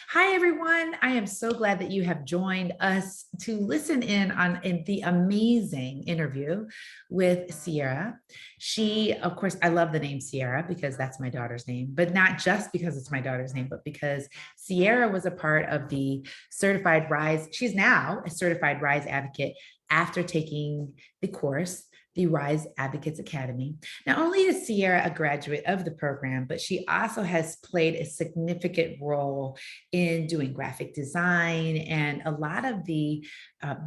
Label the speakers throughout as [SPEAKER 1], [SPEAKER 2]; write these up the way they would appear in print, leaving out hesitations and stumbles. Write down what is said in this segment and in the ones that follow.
[SPEAKER 1] Hi, everyone. I am so glad that you have joined us to listen in the amazing interview with Sierra. She, of course, I love the name Sierra because that's my daughter's name, but not just because it's my daughter's name, but because Sierra was a part of the Certified Rise. She's now a Certified Rise Advocate after taking the course, the Rise Advocates Academy. Not only is Sierra a graduate of the program, but she also has played a significant role in doing graphic design and a lot of the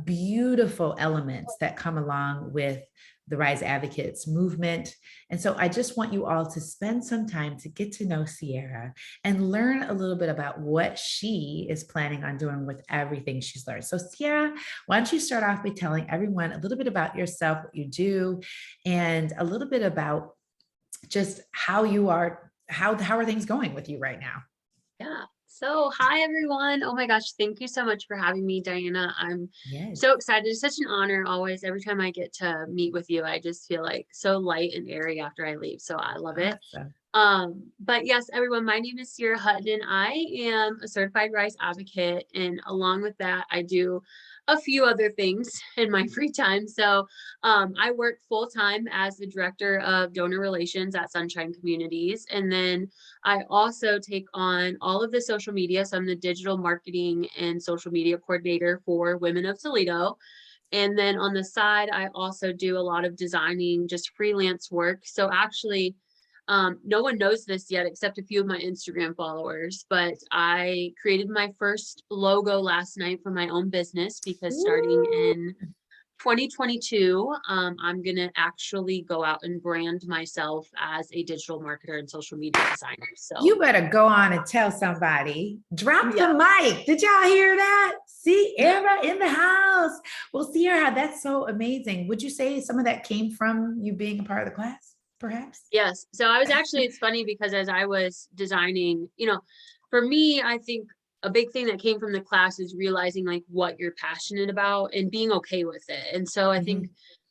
[SPEAKER 1] beautiful elements that come along with the Rise Advocates movement. And so I just want you all to spend some time to get to know Sierra and learn a little bit about what she is planning on doing with everything she's learned. So Sierra, why don't you start off by telling everyone a little bit about yourself, what you do, and a little bit about just how you are, how are things going with you right now?
[SPEAKER 2] Yeah. So, hi everyone. Oh my gosh, thank you so much for having me, Diana. I'm
[SPEAKER 1] Yes.
[SPEAKER 2] so excited. It's such an honor always. Every time I get to meet with you, I just feel like so light and airy after I leave. So I love it.
[SPEAKER 1] Awesome.
[SPEAKER 2] But yes, everyone, my name is Sierra Hutton and I am a certified rice advocate. And along with that, I do a few other things in my free time. So I work full time as the director of donor relations at Sunshine Communities. And then I also take on all of the social media. So I'm the digital marketing and social media coordinator for Women of Toledo. And then on the side, I also do a lot of designing, just freelance work. So actually, no one knows this yet except a few of my Instagram followers, but I created my first logo last night for my own business because starting
[SPEAKER 1] Woo.
[SPEAKER 2] in 2022, I'm going to actually go out and brand myself as a digital marketer and social media designer. So,
[SPEAKER 1] You better go on and tell somebody. Drop
[SPEAKER 2] yeah.
[SPEAKER 1] the mic. Did y'all hear that? Sierra in the house. Well, Sierra, that's so amazing. Would you say some of that came from you being a part of the class, perhaps?
[SPEAKER 2] Yes. So I was actually, it's funny because as I was designing, for me, I think a big thing that came from the class is realizing like what you're passionate about and being okay with it. And so I think
[SPEAKER 1] Mhm.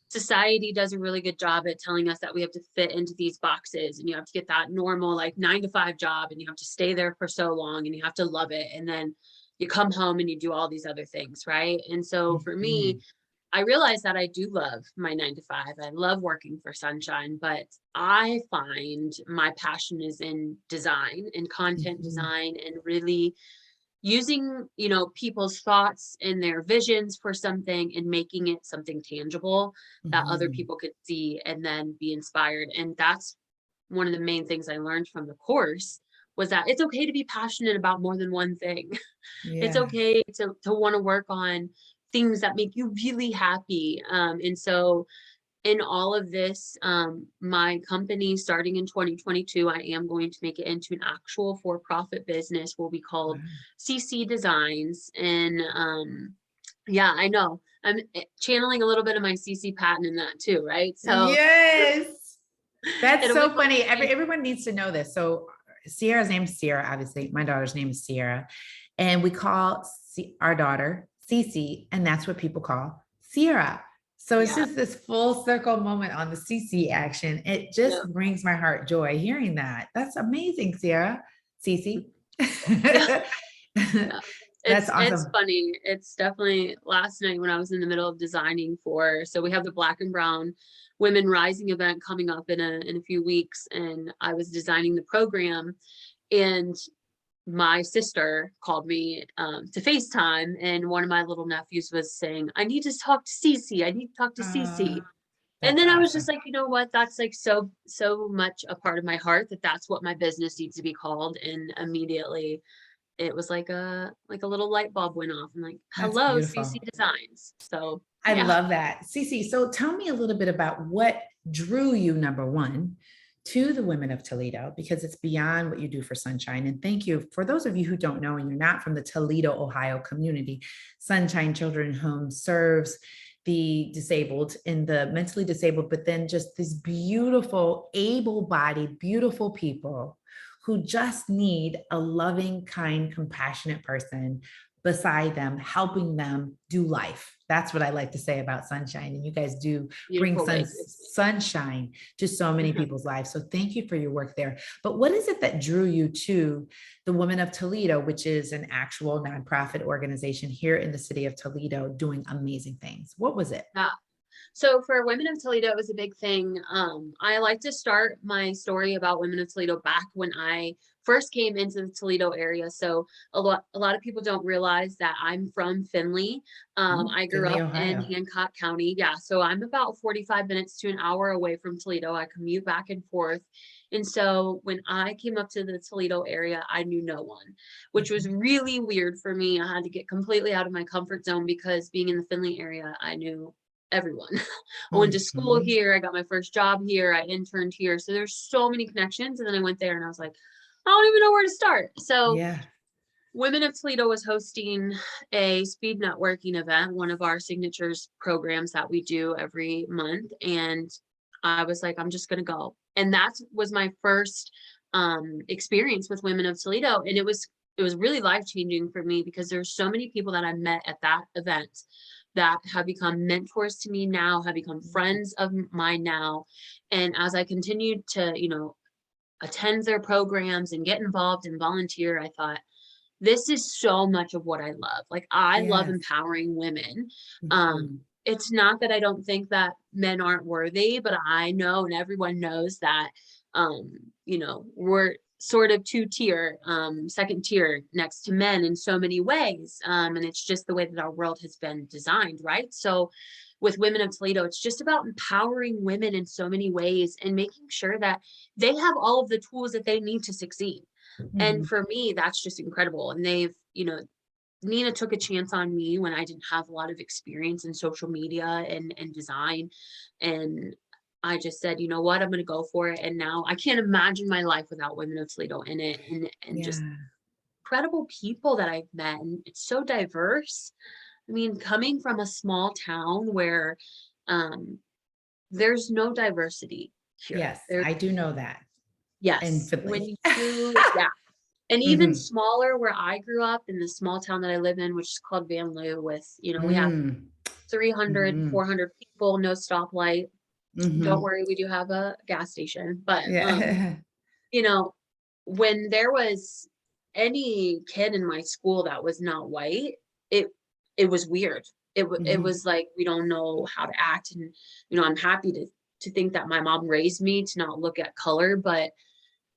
[SPEAKER 2] society does a really good job at telling us that we have to fit into these boxes and you have to get that normal like 9 to 5 job and you have to stay there for so long and you have to love it. And then you come home and you do all these other things. Right. And so for me,
[SPEAKER 1] Mhm.
[SPEAKER 2] I realize that I do love my 9 to 5. I love working for Sunshine, but I find my passion is in design and content
[SPEAKER 1] Mhm.
[SPEAKER 2] design and really using, people's thoughts and their visions for something and making it something tangible that other
[SPEAKER 1] Mhm.
[SPEAKER 2] people could see and then be inspired. And that's one of the main things I learned from the course was that it's okay to be passionate about more than one thing. It's
[SPEAKER 1] Yeah.
[SPEAKER 2] okay to want to work on things that make you really happy. And so in all of this, my company starting in 2022, I am going to make it into an actual for-profit business will be called
[SPEAKER 1] Wow.
[SPEAKER 2] CC Designs. And yeah, I know I'm channeling a little bit of my CC Patton in that too, right? So
[SPEAKER 1] Yes. That's
[SPEAKER 2] it'll be
[SPEAKER 1] so
[SPEAKER 2] fun
[SPEAKER 1] funny.
[SPEAKER 2] to see.
[SPEAKER 1] Everyone needs to know this. So Sierra's name is Sierra, obviously. My daughter's name is Sierra. And we call our daughter Cece, and that's what people call Sierra. So it's
[SPEAKER 2] Yeah.
[SPEAKER 1] just this full circle moment on the CC action. It
[SPEAKER 2] Yeah.
[SPEAKER 1] just brings my heart joy hearing that. That's amazing, Sierra. Cece.
[SPEAKER 2] Yeah. Yeah.
[SPEAKER 1] That's
[SPEAKER 2] It's
[SPEAKER 1] awesome.
[SPEAKER 2] funny. It's definitely last night when I was in the middle of designing for so we have the Black and Brown Women Rising event coming up in a few weeks and I was designing the program and my sister called me to FaceTime and one of my little nephews was saying, I need to talk to Cece. I need to talk to
[SPEAKER 1] Uh,
[SPEAKER 2] Cece. And
[SPEAKER 1] that's
[SPEAKER 2] then I was just
[SPEAKER 1] awesome.
[SPEAKER 2] like, you know what? That's like so much a part of my heart that that's what my business needs to be called. And immediately it was like a little light bulb went off. I'm like,
[SPEAKER 1] That's
[SPEAKER 2] hello, CC
[SPEAKER 1] beautiful.
[SPEAKER 2] Designs. So
[SPEAKER 1] I
[SPEAKER 2] yeah.
[SPEAKER 1] love that. Cece, so tell me a little bit about what drew you, number one, to the Women of Toledo, because it's beyond what you do for Sunshine. And thank you. For those of you who don't know and you're not from the Toledo, Ohio community, Sunshine Children's Home serves the disabled and the mentally disabled, but then just these beautiful, able bodied, beautiful people who just need a loving, kind, compassionate person beside them, helping them do life. That's what I like to say about sunshine. And you guys do bring
[SPEAKER 2] Beautiful ways to see
[SPEAKER 1] sunshine to so many
[SPEAKER 2] it.
[SPEAKER 1] people's lives. So thank you for your work there. But what is it that drew you to the Women of Toledo, which is an actual nonprofit organization here in the city of Toledo doing amazing things? What was it?
[SPEAKER 2] Yeah. So for Women of Toledo, it was a big thing. I like to start my story about Women of Toledo back when I first came into the Toledo area. So a lot of people don't realize that I'm from Findlay. I grew
[SPEAKER 1] Findlay,
[SPEAKER 2] up in
[SPEAKER 1] Ohio.
[SPEAKER 2] Hancock County. Yeah, so I'm about 45 minutes to an hour away from Toledo. I commute back and forth. And so when I came up to the Toledo area, I knew no one, which was really weird for me. I had to get completely out of my comfort zone because being in the Findlay area, I knew everyone. I went to school
[SPEAKER 1] Mhm.
[SPEAKER 2] here. I got my first job here. I interned here. So there's so many connections. And then I went there and I was like, I don't even know where to start. So
[SPEAKER 1] Yeah.
[SPEAKER 2] Women of Toledo was hosting a speed networking event, one of our signatures programs that we do every month. And I was like, I'm just going to go. And that was my first experience with Women of Toledo. And it was really life-changing for me because there's so many people that I met at that event that have become mentors to me now, have become friends of mine now. And as I continued to, attend their programs and get involved and volunteer, I thought, this is so much of what I love. Like, I love
[SPEAKER 1] Yes.
[SPEAKER 2] empowering women.
[SPEAKER 1] Mhm.
[SPEAKER 2] It's not that I don't think that men aren't worthy, but I know, and everyone knows that, we're sort of second tier next to men in so many ways. And it's just the way that our world has been designed, right? So with Women of Toledo, it's just about empowering women in so many ways and making sure that they have all of the tools that they need to succeed. And
[SPEAKER 1] Mhm.
[SPEAKER 2] for me, that's just incredible. And Nina took a chance on me when I didn't have a lot of experience in social media and design. And I just said, you know what, I'm going to go for it. And now I can't imagine my life without Women of Toledo in it, and just
[SPEAKER 1] Yeah.
[SPEAKER 2] incredible people that I've met. And it's so diverse. I mean, coming from a small town where um, there's no diversity here.
[SPEAKER 1] Yes, I do know that. And
[SPEAKER 2] Yes, when
[SPEAKER 1] Finley.
[SPEAKER 2] yeah. And even
[SPEAKER 1] Mhm.
[SPEAKER 2] smaller where I grew up in the small town that I live in, which is called Van Loo, with, we have
[SPEAKER 1] Mm.
[SPEAKER 2] 300,
[SPEAKER 1] Mhm.
[SPEAKER 2] 400 people, no stoplight. Don't
[SPEAKER 1] Mhm.
[SPEAKER 2] worry, we do have a gas station. But,
[SPEAKER 1] Yeah.
[SPEAKER 2] you know, when there was any kid in my school that was not white, it it was weird. It
[SPEAKER 1] Mhm.
[SPEAKER 2] was like, we don't know how to act. And, I'm happy to think that my mom raised me to not look at color, but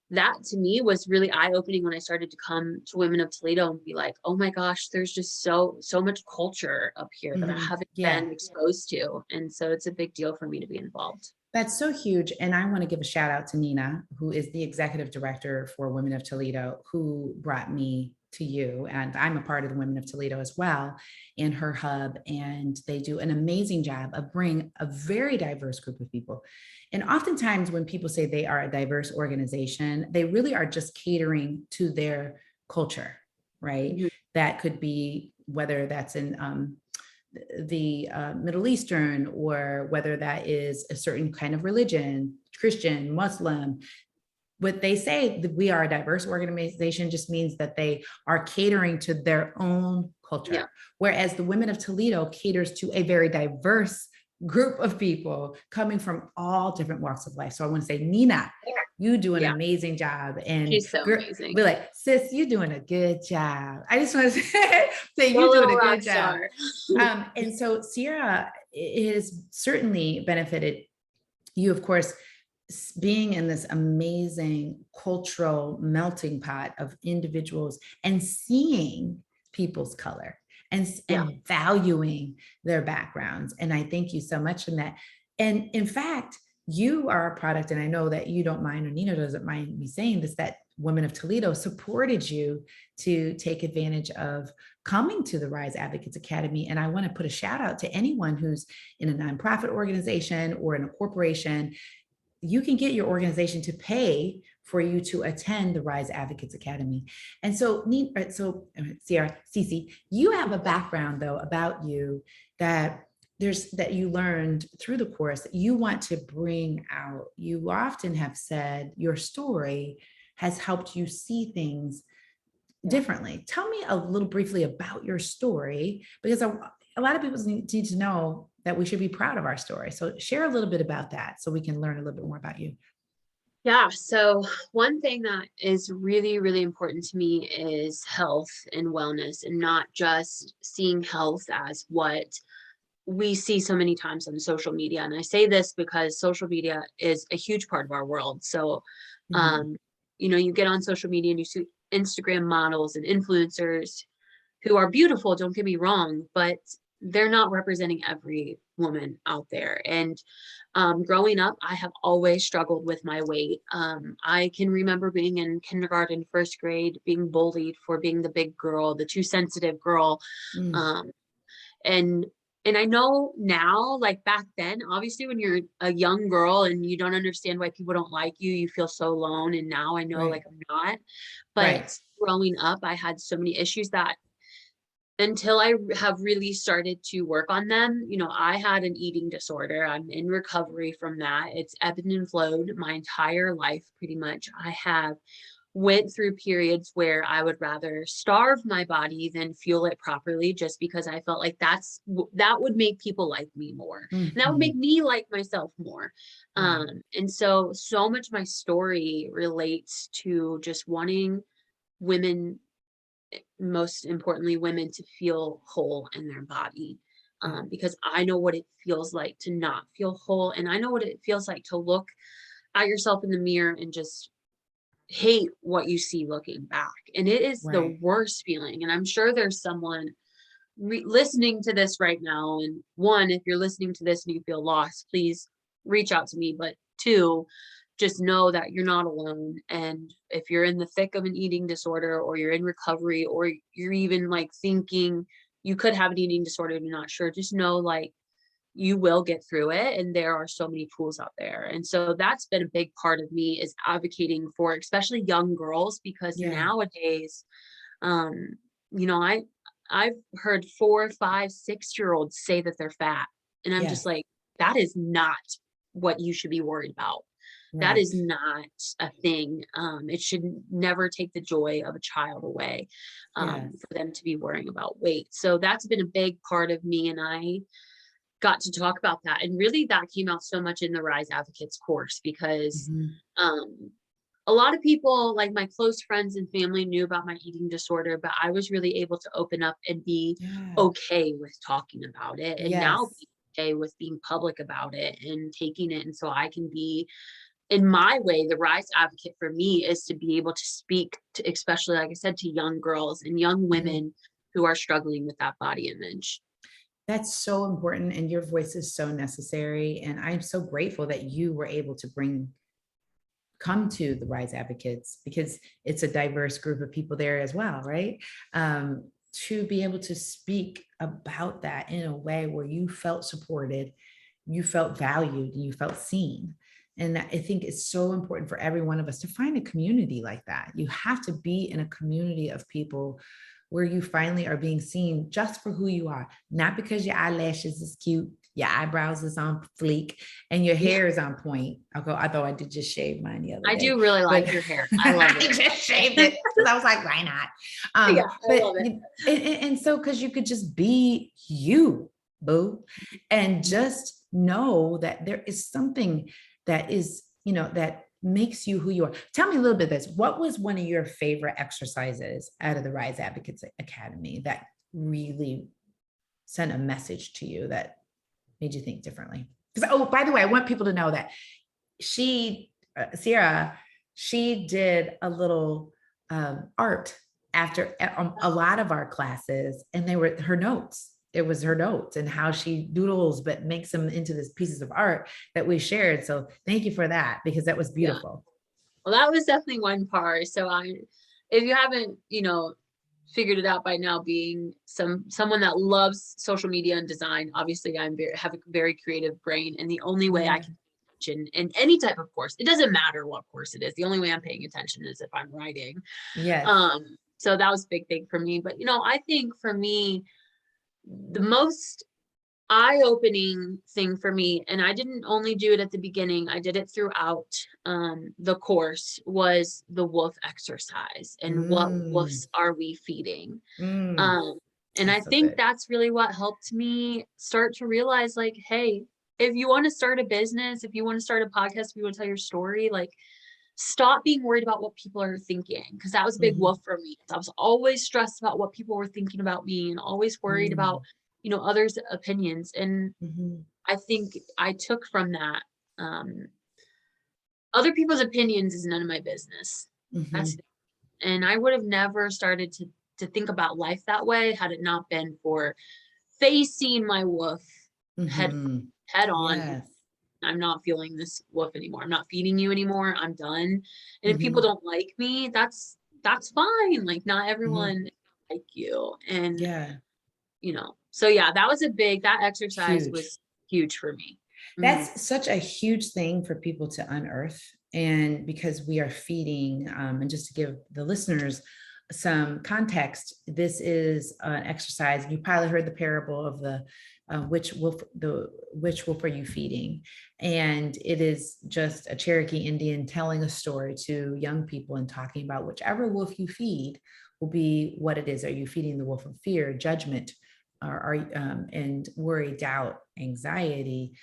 [SPEAKER 2] that to me was really eye-opening when I started to come to Women of Toledo and be like, oh my gosh, there's just so much culture up here that I
[SPEAKER 1] Mhm.
[SPEAKER 2] haven't
[SPEAKER 1] Yeah.
[SPEAKER 2] been exposed to. And so it's a big deal for me to be involved.
[SPEAKER 1] That's so huge. And I want to give a shout out to Nina, who is the executive director for Women of Toledo, who brought me to you. And I'm a part of the Women of Toledo as well in her hub. And they do an amazing job of bringing a very diverse group of people. And oftentimes, when people say they are a diverse organization, they really are just catering to their culture, right?
[SPEAKER 2] Mhm.
[SPEAKER 1] That could be whether that's in the Middle Eastern, or whether that is a certain kind of religion, Christian, Muslim. What they say that we are a diverse organization just means that they are catering to their own
[SPEAKER 2] Yeah.
[SPEAKER 1] culture. Whereas the Women of Toledo caters to a very diverse group of people coming from all different walks of life. So I want to say, Nina, you do an
[SPEAKER 2] Yeah.
[SPEAKER 1] amazing job. And
[SPEAKER 2] She's so
[SPEAKER 1] girl,
[SPEAKER 2] amazing.
[SPEAKER 1] be like, sis, you're doing a good job. I just want to say,
[SPEAKER 2] What a
[SPEAKER 1] you're doing
[SPEAKER 2] little
[SPEAKER 1] a
[SPEAKER 2] rock
[SPEAKER 1] good job.
[SPEAKER 2] star.
[SPEAKER 1] And so Sierra has certainly benefited you, of course, being in this amazing cultural melting pot of individuals and seeing people's color and,
[SPEAKER 2] Yeah.
[SPEAKER 1] and valuing their backgrounds. And I thank you so much in that. And in fact, you are a product, and I know that you don't mind, or Nina doesn't mind me saying this, that Women of Toledo supported you to take advantage of coming to the Rise Advocates Academy. And I want to put a shout out to anyone who's in a nonprofit organization or in a corporation. You can get your organization to pay for you to attend the Rise Advocates Academy. And so, Sierra, Cece, you have a background though about you that that you learned through the course that you want to bring out. You often have said your story has helped you see things differently. Tell me a little briefly about your story, because a lot of people need to know that we should be proud of our story. So share a little bit about that so we can learn a little bit more about you.
[SPEAKER 2] Yeah. So one thing that is really, really important to me is health and wellness, and not just seeing health as what we see so many times on social media. And I say this because social media is a huge part of our world. So,
[SPEAKER 1] Mhm.
[SPEAKER 2] um, you get on social media and you see Instagram models and influencers who are beautiful, don't get me wrong, but they're not representing every woman out there. And growing up, I have always struggled with my weight. I can remember being in kindergarten, first grade, being bullied for being the big girl, the too sensitive girl.
[SPEAKER 1] Mm.
[SPEAKER 2] Um, and and I know now, like back then, obviously when you're a young girl and you don't understand why people don't like you, you feel so alone. And now I know, like,
[SPEAKER 1] Right.
[SPEAKER 2] I'm not.
[SPEAKER 1] Right.
[SPEAKER 2] But growing up, I had so many issues that until I have really started to work on them, I had an eating disorder. I'm in recovery from that. It's ebbed and flowed my entire life, pretty much. I have went through periods where I would rather starve my body than fuel it properly, just because I felt like that would make people like me more. And that would make
[SPEAKER 1] Mhm.
[SPEAKER 2] me like myself more.
[SPEAKER 1] Right.
[SPEAKER 2] And so much my story relates to just wanting women, most importantly women, to feel whole in their body.
[SPEAKER 1] Yeah.
[SPEAKER 2] Because I know what it feels like to not feel whole, and I know what it feels like to look at yourself in the mirror and just hate what you see looking back. And it is the
[SPEAKER 1] Right.
[SPEAKER 2] worst feeling. And I'm sure there's someone listening to this right now. And one, if you're listening to this and you feel lost, please reach out to me. But two, just know that you're not alone. And if you're in the thick of an eating disorder, or you're in recovery, or you're even like thinking you could have an eating disorder and you're not sure, just know, like, you will get through it, and there are so many tools out there. And so that's been a big part of me, is advocating for especially young girls, because
[SPEAKER 1] Yeah.
[SPEAKER 2] nowadays, um I I've heard 4, 5, 6 year olds say that they're fat, and I'm just
[SPEAKER 1] Yes.
[SPEAKER 2] like, that is not what you should be worried about. That is
[SPEAKER 1] Right.
[SPEAKER 2] not a thing. It should never take the joy of a child away,
[SPEAKER 1] Yes.
[SPEAKER 2] for them to be worrying about weight. So that's been a big part of me, and I got to talk about that. And really that came out so much in the Rise Advocates course, because
[SPEAKER 1] Mhm.
[SPEAKER 2] um, a lot of people, like my close friends and family, knew about my eating disorder, but I was really able to open up and be
[SPEAKER 1] Yeah.
[SPEAKER 2] okay with talking about it, and now
[SPEAKER 1] Yes.
[SPEAKER 2] be okay with being public about it and taking it. And so I can be, in my way, the Rise Advocate for me is to be able to speak to, especially, like I said, to young girls and young
[SPEAKER 1] Mhm.
[SPEAKER 2] women who are struggling with that body image.
[SPEAKER 1] That's so important. And your voice is so necessary. And I'm so grateful that you were able to come to the Rise Advocates, because it's a diverse group of people there as well, right? To be able to speak about that in a way where you felt supported, you felt valued, and you felt seen. And I think it's so important for every one of us to find a community like that. You have to be in a community of people where you finally are being seen just for who you are, not because your eyelashes is cute, your eyebrows is on fleek, and your
[SPEAKER 2] Yeah,
[SPEAKER 1] hair is on point. Although I did just shave mine the other
[SPEAKER 2] I
[SPEAKER 1] day,
[SPEAKER 2] do really
[SPEAKER 1] but
[SPEAKER 2] like your hair. I love
[SPEAKER 1] I just shaved it because I was like, why not?
[SPEAKER 2] Yeah, I love
[SPEAKER 1] But
[SPEAKER 2] it.
[SPEAKER 1] and so because you could just be you, boo, and just know that there is something that is, that makes you who you are. Tell me a little bit of this. What was one of your favorite exercises out of the Rise Advocates Academy that really sent a message to you that made you think differently? Because, oh, by the way, I want people to know that Sierra, she did a little art after a lot of our classes, and they were her notes. It was her notes and how she doodles, but makes them into this pieces of art that we shared. So thank you for that, because that was
[SPEAKER 2] Yeah.
[SPEAKER 1] beautiful.
[SPEAKER 2] Well, that was definitely one part. So if you haven't, figured it out by now, being someone that loves social media and design, obviously have a very creative brain, and the only way I
[SPEAKER 1] Yeah.
[SPEAKER 2] can pay attention in any type of course, it doesn't matter what course it is. The only way I'm paying attention is if I'm writing.
[SPEAKER 1] Yes.
[SPEAKER 2] So that was a big thing for me. But I think for me, the most eye-opening thing for me, and I didn't only do it at the beginning, I did it throughout the course, was the wolf exercise and what
[SPEAKER 1] Mm,
[SPEAKER 2] wolves are we feeding.
[SPEAKER 1] mm,
[SPEAKER 2] Um, and I
[SPEAKER 1] that's so
[SPEAKER 2] think
[SPEAKER 1] good.
[SPEAKER 2] that's really what helped me start to realize, like, hey, if you want to start a business, if you want to start a podcast, if you want to tell your story, like, stop being worried about what people are thinking. Cause that was a big
[SPEAKER 1] Mhm,
[SPEAKER 2] wolf for me. I was always stressed about what people were thinking about me and always worried about,
[SPEAKER 1] mm,
[SPEAKER 2] others' opinions. And
[SPEAKER 1] mhm,
[SPEAKER 2] I think I took from that, um, other people's opinions is none of my business. That's
[SPEAKER 1] mhm,
[SPEAKER 2] and I would have never started to think about life that way had it not been for facing my wolf head
[SPEAKER 1] mhm.
[SPEAKER 2] head on. And
[SPEAKER 1] Yes.
[SPEAKER 2] I'm not feeling this wolf anymore. I'm not feeding you anymore. I'm done. And if people
[SPEAKER 1] Mhm,
[SPEAKER 2] don't like me, that's fine. Like, not
[SPEAKER 1] mhm.
[SPEAKER 2] everyone like you. And
[SPEAKER 1] Yeah,
[SPEAKER 2] so yeah, that exercise
[SPEAKER 1] huge.
[SPEAKER 2] was huge for me. Mhm.
[SPEAKER 1] That's such a huge thing for people to unearth. And because we are feeding, and just to give the listeners some context, this is an exercise. You probably heard the parable of which wolf are you feeding? And it is just a Cherokee Indian telling a story to young people and talking about whichever wolf you feed will be what it is. Are you feeding the wolf of fear, judgment, or and worry, doubt, anxiety,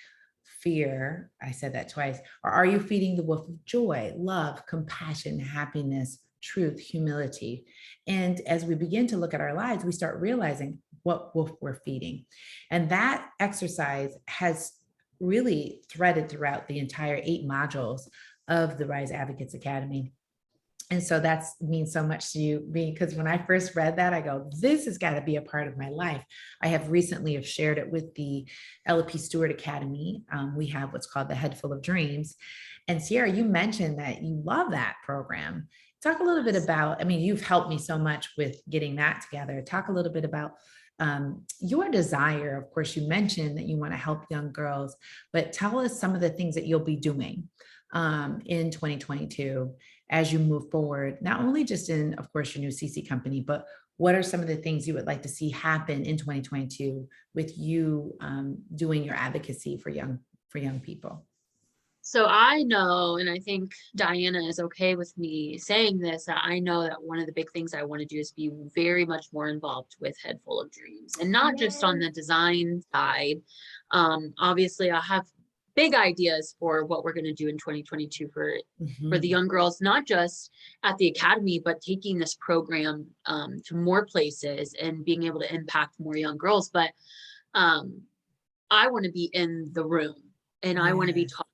[SPEAKER 1] fear? I said that twice. Or are you feeding the wolf of joy, love, compassion, happiness, truth, humility? And as we begin to look at our lives, we start realizing what wolf we're feeding. And that exercise has really threaded throughout the entire 8 modules of the Rise Advocates Academy. And so that means so much to you, because when I first read that, I go, this has got to be a part of my life. I have recently have shared it with the LP Stewart Academy. We have what's called the Head Full of Dreams. And Sierra, you mentioned that you love that program. Talk a little bit about, I mean, you've helped me so much with getting that together. Talk a little bit about your desire. Of course, you mentioned that you want to help young girls, but tell us some of the things that you'll be doing in 2022 as you move forward, not only just in, of course, your new CC company, but what are some of the things you would like to see happen in 2022 with you doing your advocacy for young people?
[SPEAKER 2] So I know, and I think Diana is okay with me saying this, that I know that one of the big things I want to do is be very much more involved with Head Full of Dreams, and not just on
[SPEAKER 1] Yes.
[SPEAKER 2] the design side. Obviously, I have big ideas for what we're going to do in 2022 for the
[SPEAKER 1] Mhm.
[SPEAKER 2] young girls, not just at the academy, but taking this program to more places and being able to impact more young girls. But um, I want to be in the room, and I want to be
[SPEAKER 1] Yes.
[SPEAKER 2] talking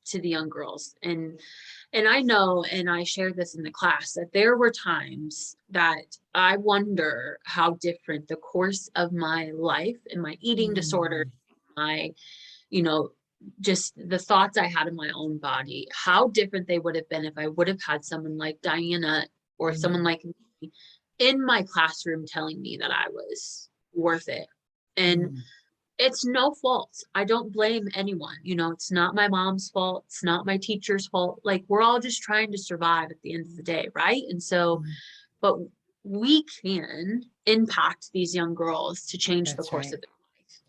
[SPEAKER 2] to the young girls. And I know, and I shared this in the class, that there were times that I wonder how different the course of my life and my eating disorder,
[SPEAKER 1] Mm,
[SPEAKER 2] my, you know, just the thoughts I had in my own body, how different they would have been if I would have had someone like Diana or someone
[SPEAKER 1] mm,
[SPEAKER 2] like me in my classroom telling me that I was worth it. And
[SPEAKER 1] mm.
[SPEAKER 2] it's no fault. I don't blame anyone. It's not my mom's fault. It's not my teacher's fault. Like, we're all just trying to survive at the end of the day, right? And so,
[SPEAKER 1] Mm.
[SPEAKER 2] but we can impact these young girls to change the
[SPEAKER 1] That's
[SPEAKER 2] course
[SPEAKER 1] right.
[SPEAKER 2] of their life.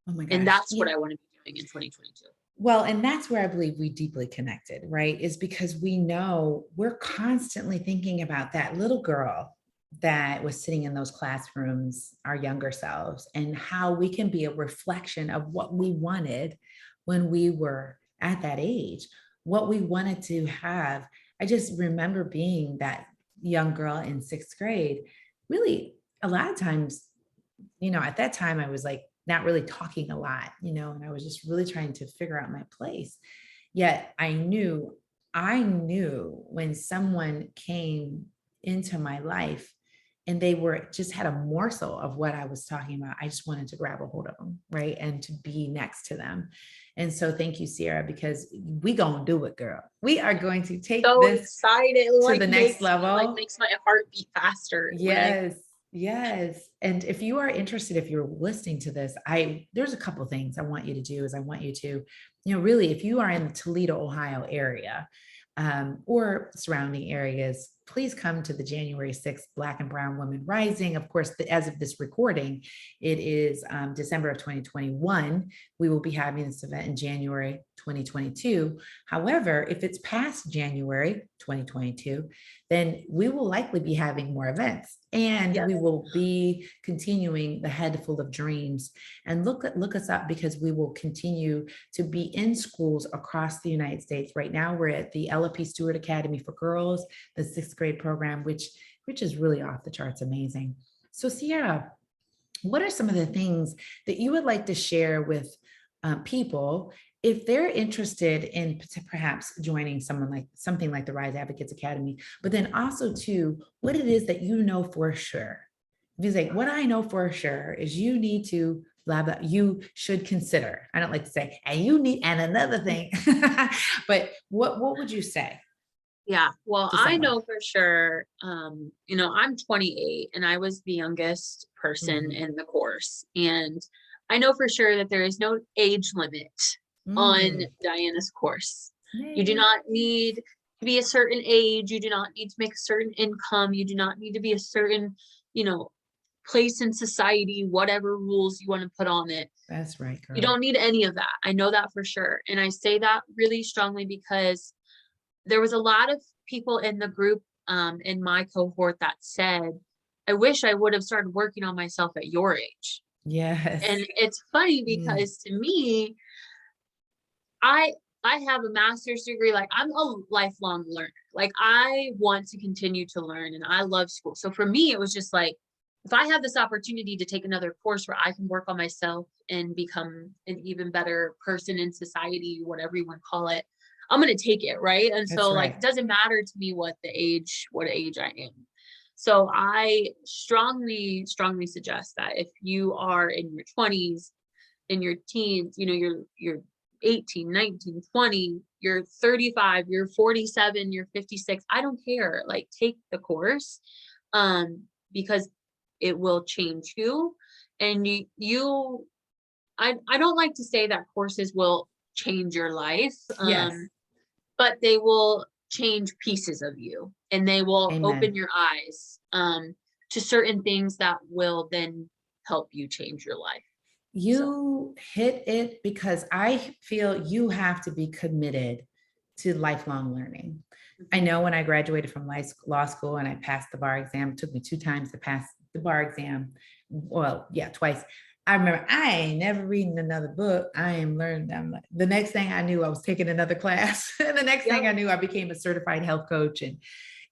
[SPEAKER 1] Oh my
[SPEAKER 2] And
[SPEAKER 1] gosh.
[SPEAKER 2] that's what
[SPEAKER 1] Yeah.
[SPEAKER 2] I want to be doing in 2022.
[SPEAKER 1] Well, and that's where I believe we deeply connected, right? Is because we know we're constantly thinking about that little girl that was sitting in those classrooms, our younger selves, and how we can be a reflection of what we wanted when we were at that age, what we wanted to have. I just remember being that young girl in 6th grade. Really, a lot of times, at that time I was like not really talking a lot, and I was just really trying to figure out my place. Yet I knew when someone came into my life and they were just had a morsel of what I was talking about, I just wanted to grab a hold of them, right? And to be next to them. And so thank you, Sierra, because we gonna do it, girl. We are going to take
[SPEAKER 2] So
[SPEAKER 1] this
[SPEAKER 2] excited,
[SPEAKER 1] to the next level.
[SPEAKER 2] makes my heart beat faster. Like,
[SPEAKER 1] Yes, yes. And if you are interested, if you're listening to this, there's a couple things I want you to do. Is I want you to, really, if you are in the Toledo, Ohio area, or surrounding areas, please come to the January 6th Black and Brown Women Rising. Of course, as of this recording, it is December of 2021. We will be having this event in January 2022. However, if it's past January 2022, then we will likely be having more events, and
[SPEAKER 2] Yes.
[SPEAKER 1] we will be continuing the Head Full of Dreams. And look us up, because we will continue to be in schools across the United States. Right now, we're at the Ella P. Stewart Academy for Girls, the 6th grade program, which is really off the charts amazing. So Sierra, what are some of the things that you would like to share with people if they're interested in perhaps joining something like the Rise Advocates Academy, but then also too, what it is that you know for sure? If you say, what I know for sure is you need to blah, blah, you should consider. I don't like to say, and you need, and another thing, but what would you say?
[SPEAKER 2] Yeah, well,
[SPEAKER 1] To
[SPEAKER 2] I
[SPEAKER 1] someone?
[SPEAKER 2] know for sure, I'm 28 and I was the youngest person
[SPEAKER 1] Mhm.
[SPEAKER 2] in the course. And I know for sure that there is no age limit on
[SPEAKER 1] Mm.
[SPEAKER 2] Diana's course. You do
[SPEAKER 1] Yay.
[SPEAKER 2] not need to be a certain age. You do not need to make a certain income. You do not need to be a certain, you know, place in society, whatever rules you want to put on it.
[SPEAKER 1] That's right,
[SPEAKER 2] You
[SPEAKER 1] girl.
[SPEAKER 2] don't need any of that. I know that for sure. And I say that really strongly because there was a lot of people in the group, in my cohort that said, I wish I would have started working on myself at your age.
[SPEAKER 1] Yes.
[SPEAKER 2] And it's funny
[SPEAKER 1] Mm.
[SPEAKER 2] because to me, I I have a master's degree. Like, I'm a lifelong learner. Like, I want to continue to learn and I love school. So for me, it was just like, if I have this opportunity to take another course where I can work on myself and become an even better person in society, whatever you want to call it, I'm going to take it. Right. And
[SPEAKER 1] That's
[SPEAKER 2] so, like, it
[SPEAKER 1] right.
[SPEAKER 2] doesn't matter to me what age I am. So I strongly suggest that if you are in your 20s, in your teens, you're 18, 19, 20, you're 35, you're 47, you're 56, I don't care. Like, take the course, because it will change you. And I don't like to say that courses will change your life,
[SPEAKER 1] Yes.
[SPEAKER 2] but they will change pieces of you and they will open
[SPEAKER 1] Amen.
[SPEAKER 2] your eyes, to certain things that will then help you change your life. So
[SPEAKER 1] You hit it, because I feel you have to be committed to lifelong learning. I
[SPEAKER 2] mhm.
[SPEAKER 1] know when I graduated from law school and I passed the bar exam, it took me 2 times to pass the bar exam. Well, yeah, twice. I remember I ain't never reading another book. I am learning. The next thing I knew, I was taking another class. And the next thing I
[SPEAKER 2] Yep.
[SPEAKER 1] knew, I became a certified health coach. And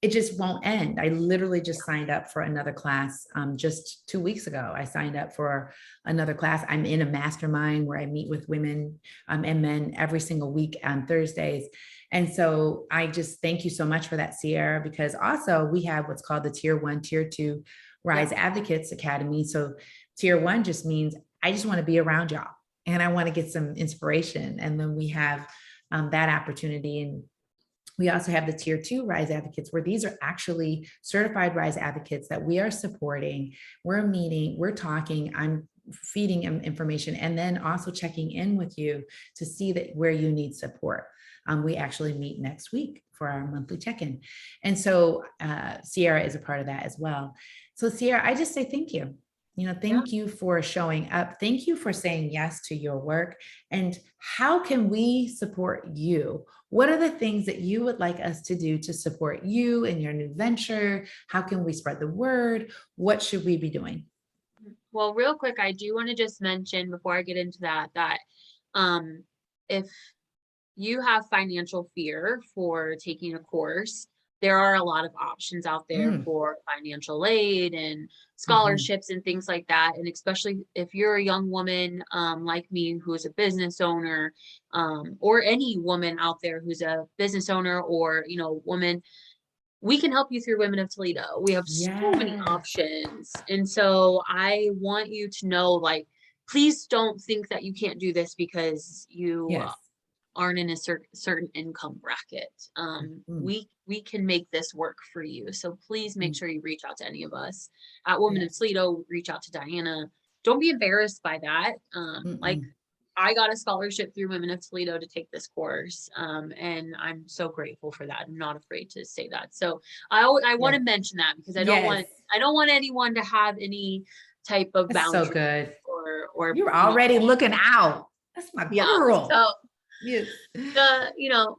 [SPEAKER 1] it just won't end. I literally just signed up for another class just 2 weeks ago. I signed up for another class. I'm in a mastermind where I meet with women and men every single week on Thursdays. And so I just thank you so much for that, Sierra, because also we have what's called the Tier 1, Tier 2 Rise
[SPEAKER 2] Yep.
[SPEAKER 1] Advocates Academy. So Tier 1 just means I just want to be around y'all and I want to get some inspiration. And then we have that opportunity. And we also have the Tier 2 Rise Advocates, where these are actually certified Rise Advocates that we are supporting. We're meeting, we're talking, I'm feeding information, and then also checking in with you to see that where you need support. We actually meet next week for our monthly check-in. And so Sierra is a part of that as well. So Sierra, I just say thank you.
[SPEAKER 2] Yeah.
[SPEAKER 1] Thank you for showing up. Thank you for saying yes to your work. And how can we support you? What are the things that you would like us to do to support you in your new venture? How can we spread the word? What should we be doing?
[SPEAKER 2] Well, real quick, I do want to just mention before I get into that, um, if you have financial fear for taking a course, there are a lot of options out there
[SPEAKER 1] Mm,
[SPEAKER 2] for financial aid and
[SPEAKER 1] mhm.
[SPEAKER 2] scholarships and things like that. And especially if you're a young woman, like me, who is a business owner, or any woman out there who's a business owner or, woman, we can help you through Women of Toledo. We have so many
[SPEAKER 1] Yes.
[SPEAKER 2] options. And so I want you to know, like, please don't think that you can't do this because you
[SPEAKER 1] Yes.
[SPEAKER 2] aren't in a certain income bracket.
[SPEAKER 1] Mm,
[SPEAKER 2] We can make this work for you. So please make
[SPEAKER 1] mm,
[SPEAKER 2] sure you reach out to any of us at Women of
[SPEAKER 1] yes.
[SPEAKER 2] Toledo. Reach out to Diana. Don't be embarrassed by that. Like,
[SPEAKER 1] Mm-mm.
[SPEAKER 2] I got a scholarship through Women of Toledo to take this course. And I'm so grateful for that. I'm not afraid to say that. So I want
[SPEAKER 1] Yes.
[SPEAKER 2] to mention that because
[SPEAKER 1] Yes.
[SPEAKER 2] I don't want anyone to have any type of
[SPEAKER 1] That's so
[SPEAKER 2] boundary
[SPEAKER 1] good.
[SPEAKER 2] or,
[SPEAKER 1] You're
[SPEAKER 2] you know,
[SPEAKER 1] already looking out. That's my
[SPEAKER 2] yeah.
[SPEAKER 1] girl.
[SPEAKER 2] So
[SPEAKER 1] Yes.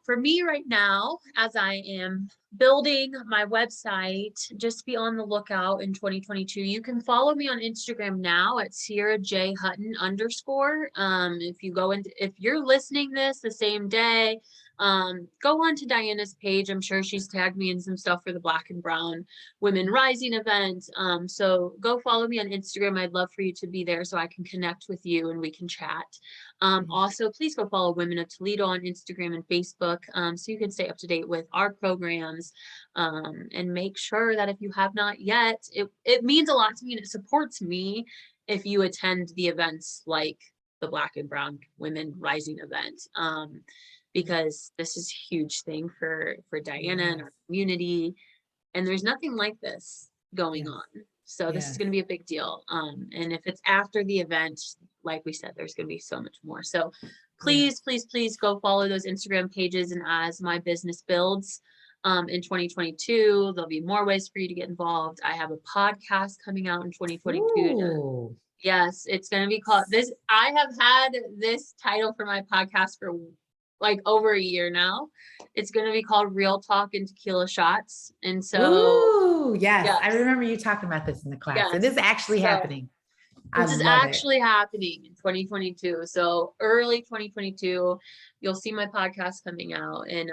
[SPEAKER 2] for me right now, as I am building my website, just be on the lookout in 2022. You can follow me on Instagram now at Sierra J Hutton _. If you're listening this the same day, go on to Diana's page. I'm sure she's tagged me in some stuff for the Black and Brown Women Rising event. So go follow me on Instagram. I'd love for you to be there so I can connect with you and we can chat. Also, please go follow Women of Toledo on Instagram and Facebook, so you can stay up to date with our programs, and make sure that if you have not yet, it means a lot to me and it supports me if you attend the events like the Black and Brown Women Rising event, because this is a huge thing for Diana and our community, and there's nothing like this going on. So this is going to be a big deal. And if it's after the event, like we said, there's going to be so much more. So please, please, please go follow those Instagram pages. And as my business builds in 2022, there'll be more ways for you to get involved. I have a podcast coming out in 2022. Yes, it's going to be called this. I have had this title for my podcast for like over a year now. It's going to be called Real Talk and Tequila Shots. And so,
[SPEAKER 1] yes, I remember you talking about this in the class. It is actually happening.
[SPEAKER 2] This is actually happening in 2022. So early 2022, you'll see my podcast coming out. And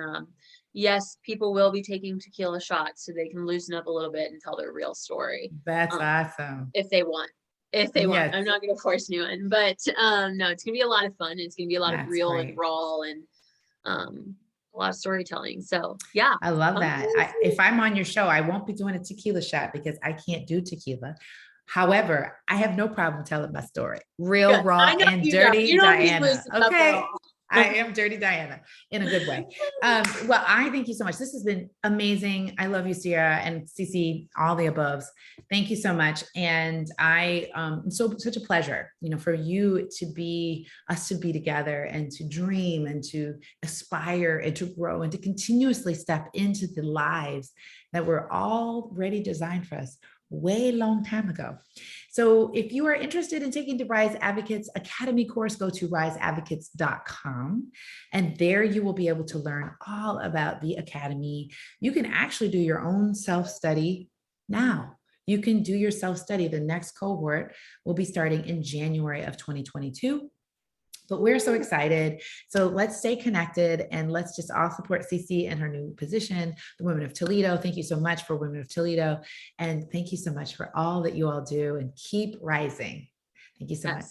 [SPEAKER 2] yes, people will be taking tequila shots so they can loosen up a little bit and tell their real story.
[SPEAKER 1] That's awesome.
[SPEAKER 2] If they want. I'm not going to force anyone, but no, it's going to be a lot of fun. It's going to be a lot of real and raw and a lot of storytelling. So yeah.
[SPEAKER 1] I love that. If I'm on your show, I won't be doing a tequila shot because I can't do tequila. However, I have no problem telling my story. Real, raw, and dirty Diana. Okay. I am dirty Diana in a good way. Well, I thank you so much. This has been amazing. I love you, Sierra and Cece, all the above. Thank you so much. And such a pleasure, for you to be, us to be together and to dream and to aspire and to grow and to continuously step into the lives that were already designed for us way long time ago. So if you are interested in taking the Rise Advocates Academy course, go to riseadvocates.com, and there you will be able to learn all about the Academy. You can actually do your own self-study now. You can do your self-study. The next cohort will be starting in January of 2022. But we're so excited. So let's stay connected and let's just all support Cece in her new position, the Women of Toledo. Thank you so much for Women of Toledo. And thank you so much for all that you all do and keep rising. Thank you so much.